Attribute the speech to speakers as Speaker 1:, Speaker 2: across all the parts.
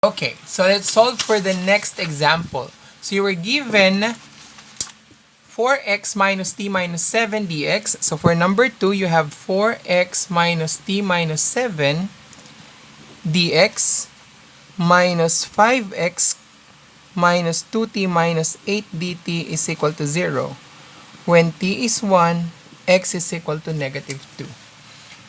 Speaker 1: Okay, so let's solve for the next example. So you were given 4x minus t minus 7 dx. So for number 2, you have 4x minus t minus 7 dx minus 5x minus 2t minus 8 dt is equal to 0. When t is 1, x is equal to negative 2.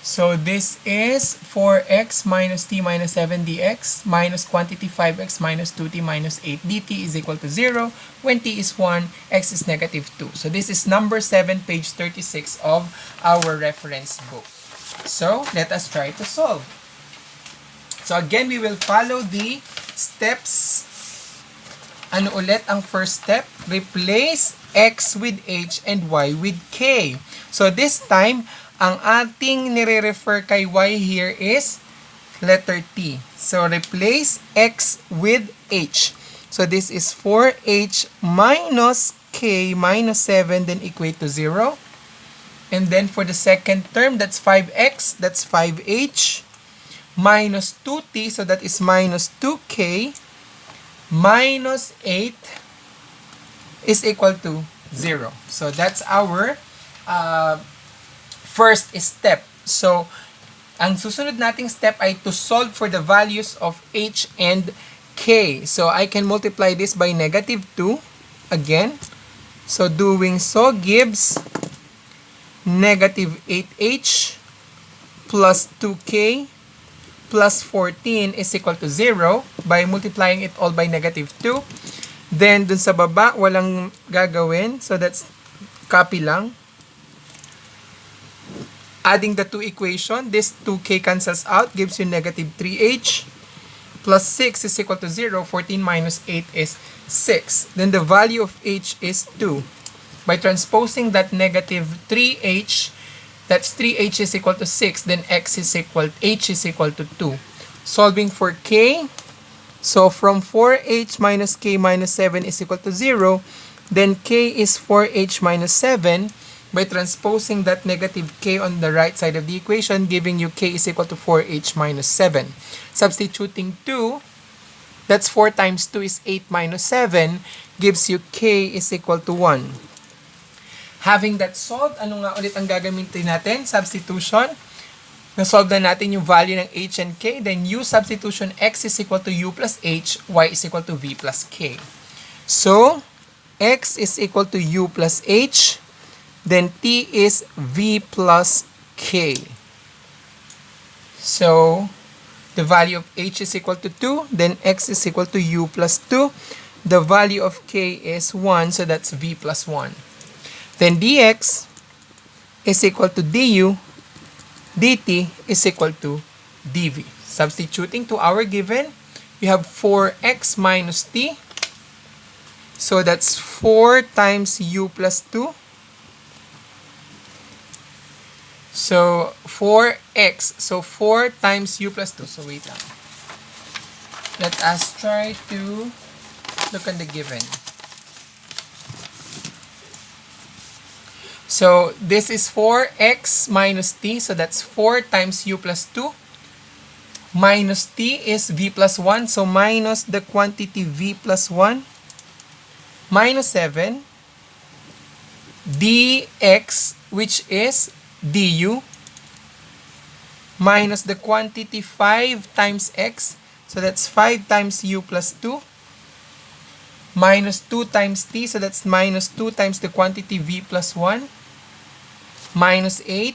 Speaker 1: So this is 4x minus t minus 7 dx minus quantity 5x minus 2t minus 8 dt is equal to 0. When t is 1, x is negative 2. So this is number 7, page 36 of our reference book. So let us try to solve. So again, we will follow the steps. Ano ulit ang first step? Replace x with h and y with k. So this time, ang ating nire-refer kay y here is letter T. So, replace x with h. So, this is 4h minus k minus 7, then equate to 0. And then, for the second term, that's 5x, that's 5h, minus 2t, so that is minus 2k, minus 8 is equal to 0. So, that's our first step. So, ang susunod nating step ay to solve for the values of h and k. So, I can multiply this by negative 2 again. So, doing so gives negative 8h plus 2k plus 14 is equal to 0 by multiplying it all by negative 2. Then, dun sa baba, walang gagawin. So, that's copy lang. Adding the two equation, this 2k cancels out, gives you negative 3h plus 6 is equal to 0. 14 minus 8 is 6. Then the value of h is 2. By transposing that negative 3h, that's 3h is equal to 6. Then h is equal to 2. Solving for k, so from 4h minus k minus 7 is equal to 0. Then k is 4h minus 7. By transposing that negative k on the right side of the equation, giving you k is equal to 4h minus 7. Substituting 2, that's 4 times 2 is 8 minus 7, gives you k is equal to 1. Having that solved, ano nga ulit ang gagamitin natin? Substitution. Na-solve na natin yung value ng h and k, then use substitution, x is equal to u plus h, y is equal to v plus k. So, x is equal to u plus h, then t is v plus k. So, the value of h is equal to 2, then x is equal to u plus 2. The value of k is 1, so that's v plus 1. Then dx is equal to du, dt is equal to dv. Substituting to our given, we have 4x minus t. So that's 4 times u plus 2. So, 4x. So, 4 times u plus 2. So, wait lang. Let us try to look at the given. So, this is 4x minus t. So, that's 4 times u plus 2. Minus t is v plus 1. So, minus the quantity v plus 1. Minus 7. dx, which is du minus the quantity 5 times x, so that's 5 times u plus 2, minus 2 times t, so that's minus 2 times the quantity v plus 1, minus 8,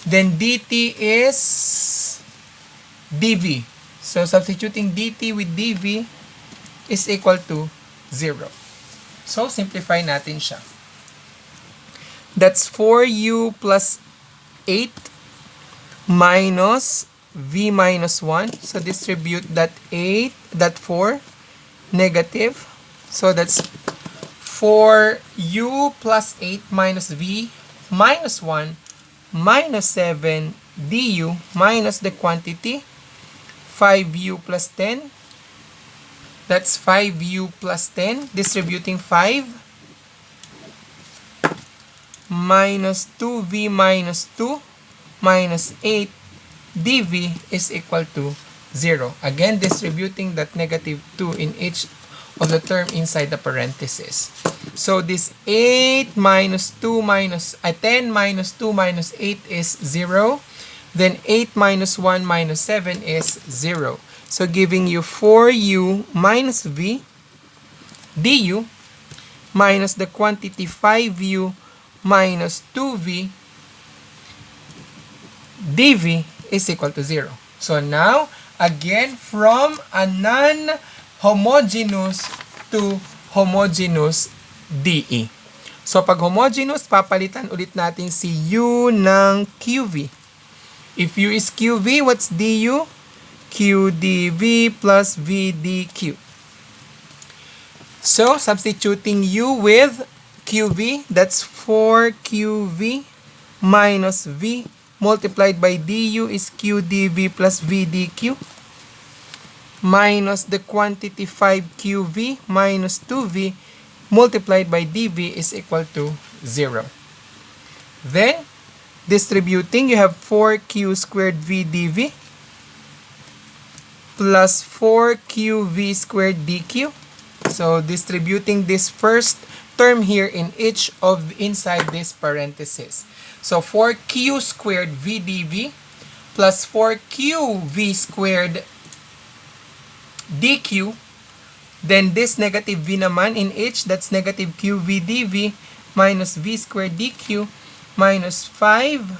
Speaker 1: then dt is dv. So substituting dt with dv is equal to 0. So simplify natin siya. That's 4u plus 8 minus v minus 1. So distribute that 8, that 4, negative. So that's 4u plus 8 minus v minus 1 minus 7 du minus the quantity 5u plus 10. That's 5u plus 10. Distributing 5. Minus 2v minus 2 minus 8 dv is equal to 0. Again, distributing that negative 2 in each of the term inside the parenthesis. So this 8 minus 2 minus 10 minus 2 minus 8 is 0. Then 8 minus 1 minus 7 is 0. So giving you 4u minus v du minus the quantity 5u minus 2v dv is equal to 0. So now, again, from a non-homogeneous to homogeneous DE. So pag homogeneous, papalitan ulit natin si u ng QV. If u is QV, what's du? QdV plus VdQ. So, substituting u with QV, that's 4QV minus V multiplied by du is QdV plus VdQ minus the quantity 5QV minus 2V multiplied by dV is equal to 0. Then, distributing, you have 4Q squared V dV plus 4QV squared dQ. So, distributing this first term here in each of inside this parenthesis. So, 4Q squared V dV plus 4QV squared dQ. Then, this negative V naman in each, that's negative QV dV minus V squared dQ minus 5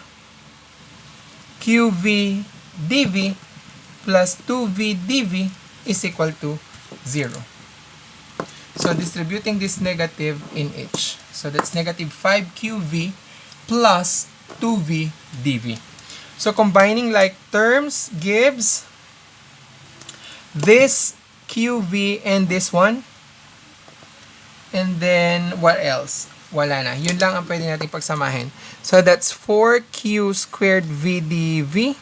Speaker 1: QV dV plus 2V dV is equal to 0. So, distributing this negative in each. So, that's negative 5QV plus 2V dV. So, combining like terms gives this QV and this one. And then, what else? Wala na. Yun lang ang pwede natin pagsamahin. So, that's 4Q squared V dV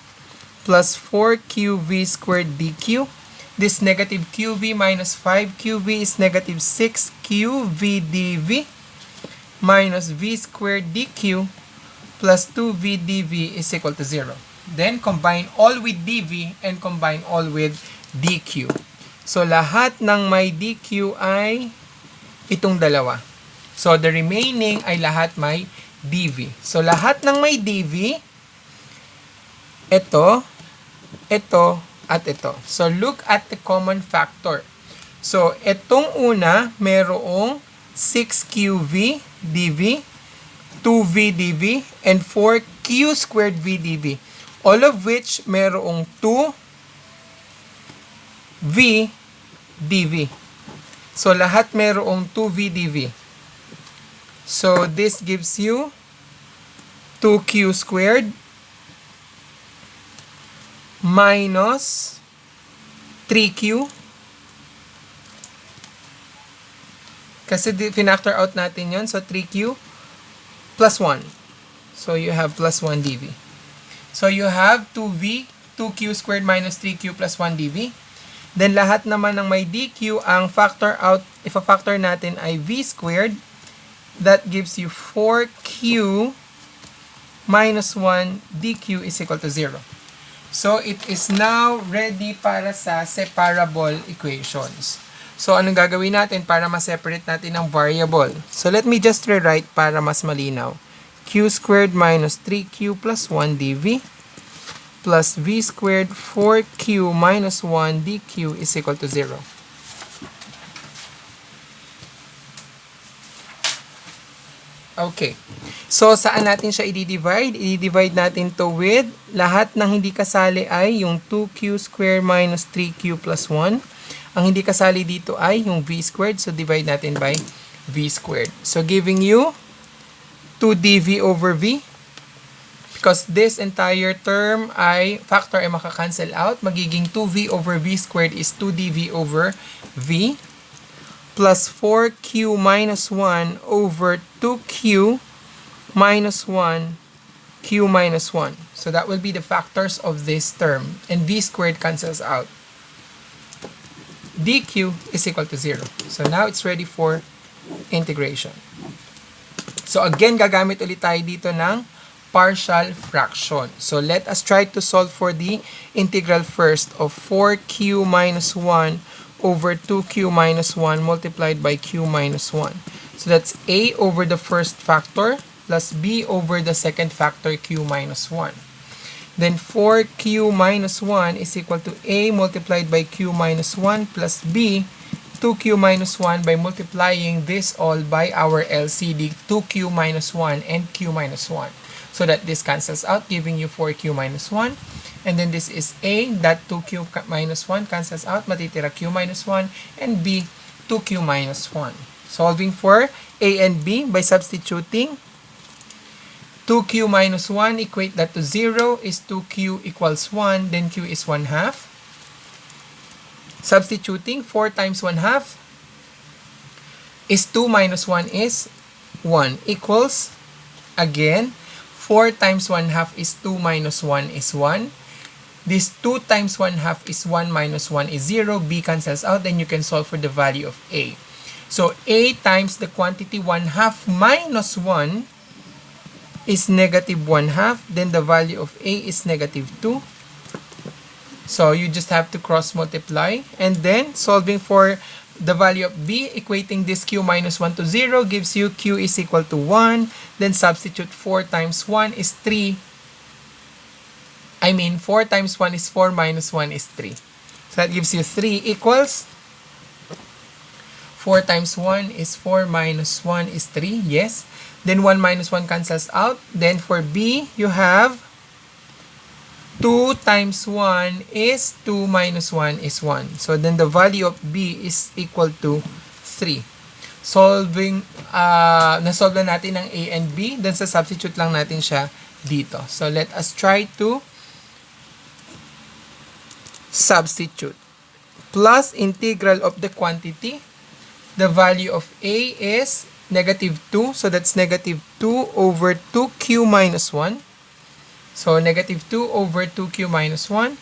Speaker 1: plus 4QV squared dQ. This negative QV minus 5QV is negative 6QV dV minus V squared dQ plus 2V dV is equal to 0. Then, combine all with dV and combine all with dQ. So, lahat ng may dQ ay itong dalawa. So, the remaining ay lahat may dV. So, lahat ng may dV, ito, at ito. So, look at the common factor. So, itong una, merong 6QV dV, 2V dV, and 4Q squared V dV. All of which merong 2V dV. So, lahat merong 2V dV. So, this gives you 2Q squared minus 3Q. Kasi finactor out natin yon. So, 3Q plus 1. So, you have plus 1 dV. So, you have 2V, 2Q squared minus 3Q plus 1 dV. Then, lahat naman ng may dQ, ang factor out, if a factor natin ay V squared, that gives you 4Q minus 1 dQ is equal to 0. So, it is now ready para sa separable equations. So, anong gagawin natin para ma-separate natin ang variable? So, let me just rewrite para mas malinaw. Q squared minus 3Q plus 1 dV plus V squared 4Q minus 1 dQ is equal to 0. Okay. So, saan natin siya i-divide? I-divide natin to with lahat ng hindi kasali ay yung 2Q squared minus 3Q plus 1. Ang hindi kasali dito ay yung V squared. So, divide natin by V squared. So, giving you 2dV over V. Because this entire term ay factor ay makakancel out. Magiging 2V over V squared is 2dV over V. Plus 4Q minus 1 over 2Q minus 1 Q minus 1. So that will be the factors of this term. And V squared cancels out. dQ is equal to 0. So now it's ready for integration. So again, gagamit ulit tayo dito ng partial fraction. So let us try to solve for the integral first of 4q minus 1 over 2q minus 1 multiplied by q minus 1. So that's a over the first factor plus b over the second factor q minus 1. Then 4q minus 1 is equal to a multiplied by q minus 1 plus b 2q minus 1 by multiplying this all by our LCD 2q minus 1 and q minus 1. So that this cancels out, giving you 4q minus 1. And then this is a, that 2q minus 1 cancels out, matitira q minus 1, and b, 2q minus 1. Solving for a and b by substituting 2q minus 1, equate that to 0, is 2q equals 1, then q is 1 half. Substituting 4 times 1 half is 2 minus 1 is 1 equals, again, 4 times 1 half is 2 minus 1 is 1. This 2 times 1 half is 1 minus 1 is 0. B cancels out. Then you can solve for the value of A. So A times the quantity 1 half minus 1 is negative 1 half. Then the value of A is negative 2. So you just have to cross multiply. And then solving for the value of B, equating this q minus 1 to 0 gives you q is equal to 1. Then substitute 4 times 1 is 3. 4 times 1 is 4 minus 1 is 3. So that gives you 3 equals 4 times 1 is 4 minus 1 is 3. Yes. Then 1 minus 1 cancels out. Then for B, you have 2 times 1 is 2 minus 1 is 1. So then the value of B is equal to 3. Solving, nasolve na natin ang A and B. Then sa substitute lang natin siya dito. So let us try to substitute. Plus integral of the quantity. The value of A is negative 2. So that's negative 2 over 2q minus 1. So negative 2 over 2q minus 1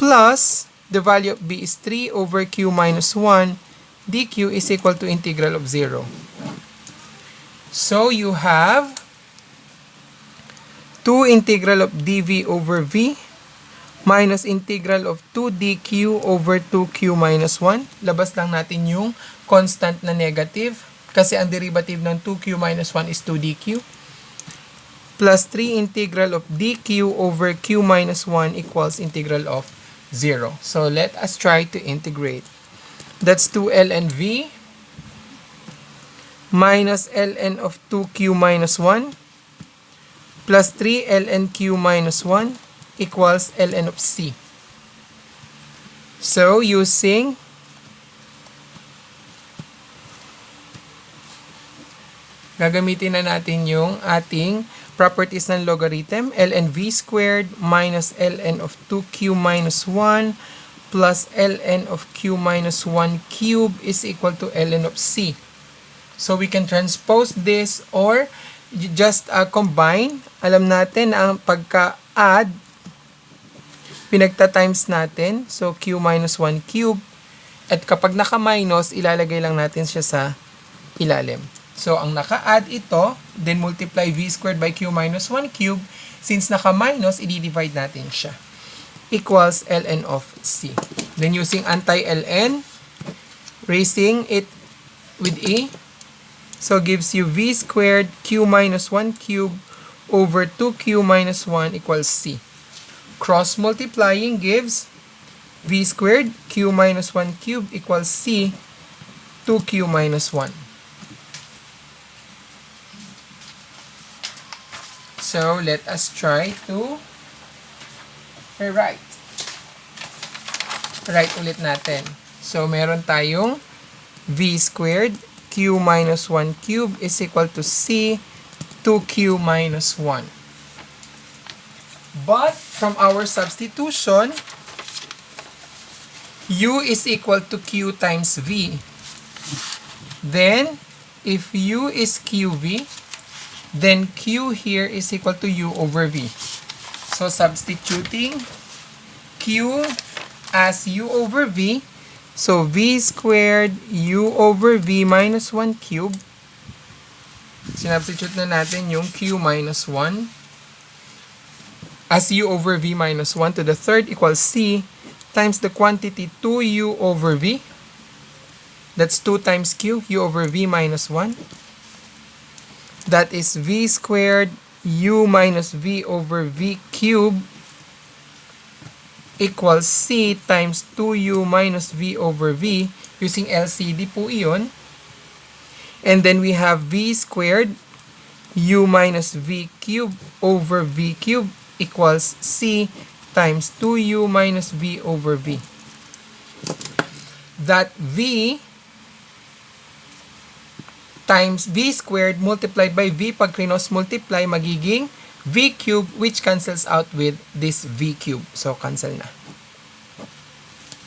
Speaker 1: plus the value of b is 3 over q minus 1 dq is equal to integral of 0. So you have 2 integral of dv over v minus integral of 2 dq over 2q minus 1. Labas lang natin yung constant na negative kasi ang derivative ng 2q minus 1 is 2 dq. Plus 3 integral of dq over q minus 1 equals integral of 0. So let us try to integrate. That's 2 ln v minus ln of 2q minus 1 plus 3 ln q minus 1 equals ln of c. So using gagamitin na natin yung ating properties ng logarithm, ln v squared minus ln of 2q minus 1 plus ln of q minus 1 cube is equal to ln of c. So we can transpose this or just combine. Alam natin na ang pagka-add, pinagta-times natin. So q minus 1 cube. At kapag naka-minus, ilalagay lang natin siya sa ilalim. So, ang naka-add ito, then multiply v squared by q minus 1 cube. Since naka-minus, i-divide natin siya. Equals ln of c. Then using anti-ln, raising it with a. So, gives you v squared q minus 1 cube over 2q minus 1 equals c. Cross multiplying gives v squared q minus 1 cube equals c 2q minus 1. So, let us try to rewrite. Write ulit natin. So, meron tayong v squared q minus 1 cube is equal to c 2q minus 1. But, from our substitution, u is equal to q times v. Then, if u is qv, then q here is equal to u over v. So, substituting q as u over v. So, v squared u over v minus 1 cube. Sinubstitute na natin yung q minus 1. as u over v minus 1 to the third equals c times the quantity 2u over v. That's 2 times q, u over v minus 1. That is v squared u minus v over v cubed equals c times 2u minus v over v. Using LCD po iyon. And then we have v squared u minus v cubed over v cubed equals c times 2u minus v over v. That v times v squared multiplied by v, pag cross multiply, magiging v cubed, which cancels out with this v cubed. So, cancel na.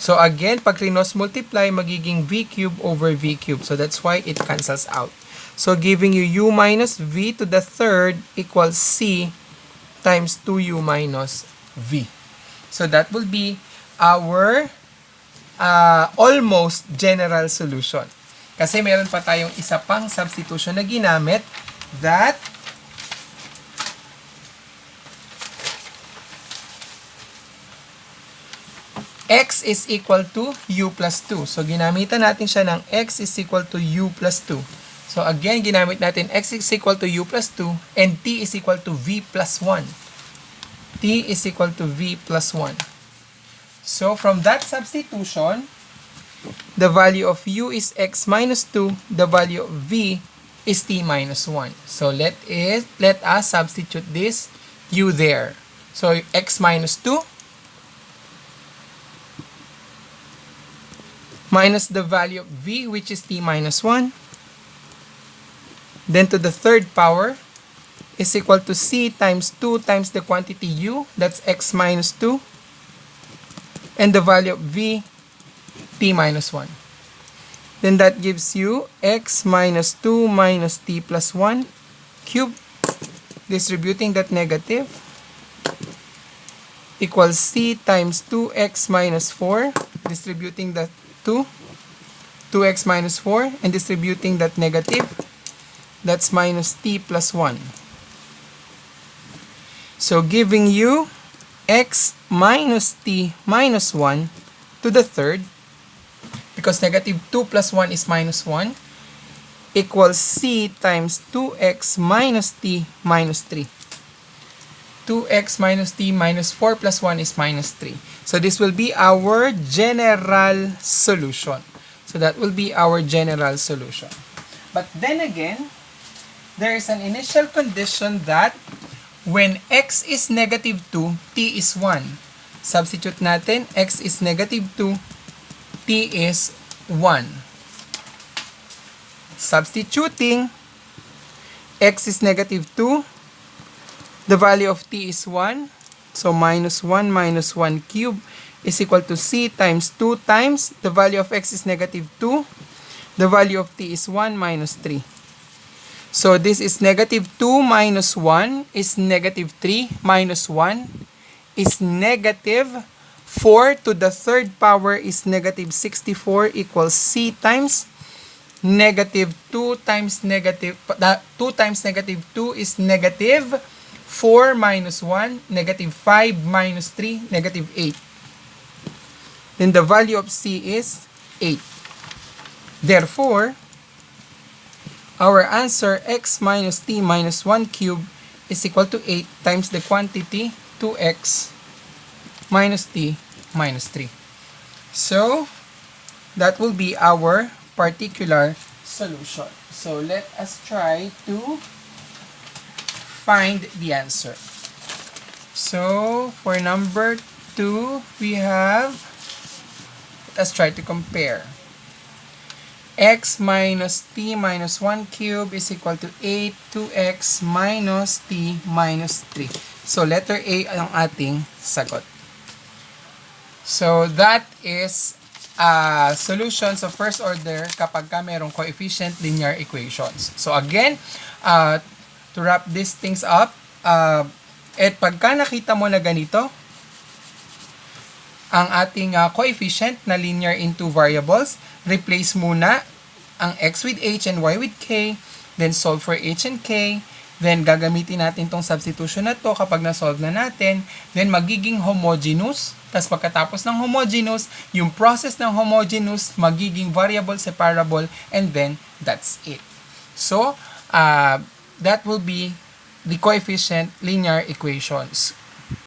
Speaker 1: So, again, pag cross multiply, magiging v cubed over v cubed. So, that's why it cancels out. So, giving you u minus v to the third equals c times 2u minus v. So, that will be our almost general solution. Kasi meron pa tayong isa pang substitution na ginamit that x is equal to u plus 2. So, ginamitan natin siya ng x is equal to u plus 2. So, again, ginamit natin x is equal to u plus 2 and t is equal to v plus 1. T is equal to v plus 1. So, from that substitution, the value of u is x minus 2. The value of v is t minus 1. So, let us substitute this u there. So, x minus 2 minus the value of v, which is t minus 1. Then to the third power is equal to c times 2 times the quantity u, that's x minus 2. And the value of v, t minus 1. Then that gives you x minus 2 minus t plus 1 cubed, distributing that negative, equals c times 2x minus 4, distributing that 2x minus 4, and distributing that negative, that's minus t plus 1. So giving you x minus t minus 1 to the third, because negative 2 plus 1 is minus 1, equals c times 2x minus t minus 3. 2x minus t minus 4 plus 1 is minus 3. So this will be our general solution. So that will be our general solution. But then again, there is an initial condition that when x is negative 2, t is 1. Substitute natin, x is negative 2, t is 1. Substituting, x is negative 2, the value of t is 1. So, minus 1 cubed is equal to c times 2 times the value of x is negative 2. The value of t is 1 minus 3. So, this is negative 2 minus 1 is negative 3 minus 1 is negative 4 to the third power is negative 64 equals c times negative 2 times negative 2 times negative 2 is negative 4 minus 1, negative 5 minus 3, negative 8. Then the value of c is 8. Therefore, our answer x minus t minus 1 cubed is equal to 8 times the quantity 2x minus t minus 3. So, that will be our particular solution. So, let us try to find the answer. So, for number 2, we have, let us try to compare. X minus t minus 1 cube is equal to 8 2x minus t minus 3. So, letter A ang ating sagot. So, that is solution sa first order kapag ka merong coefficient linear equations. So, again, to wrap these things up, at pagka nakita mo na ganito, ang ating coefficient na linear in two variables, replace muna ang x with h and y with k, then solve for h and k, Then, gagamitin natin tong substitution na to kapag na-solve na natin. Then, magiging homogeneous. Tapos, pagkatapos ng homogeneous, yung process ng homogeneous, magiging variable separable. And then, that's it. So, that will be the coefficient linear equations.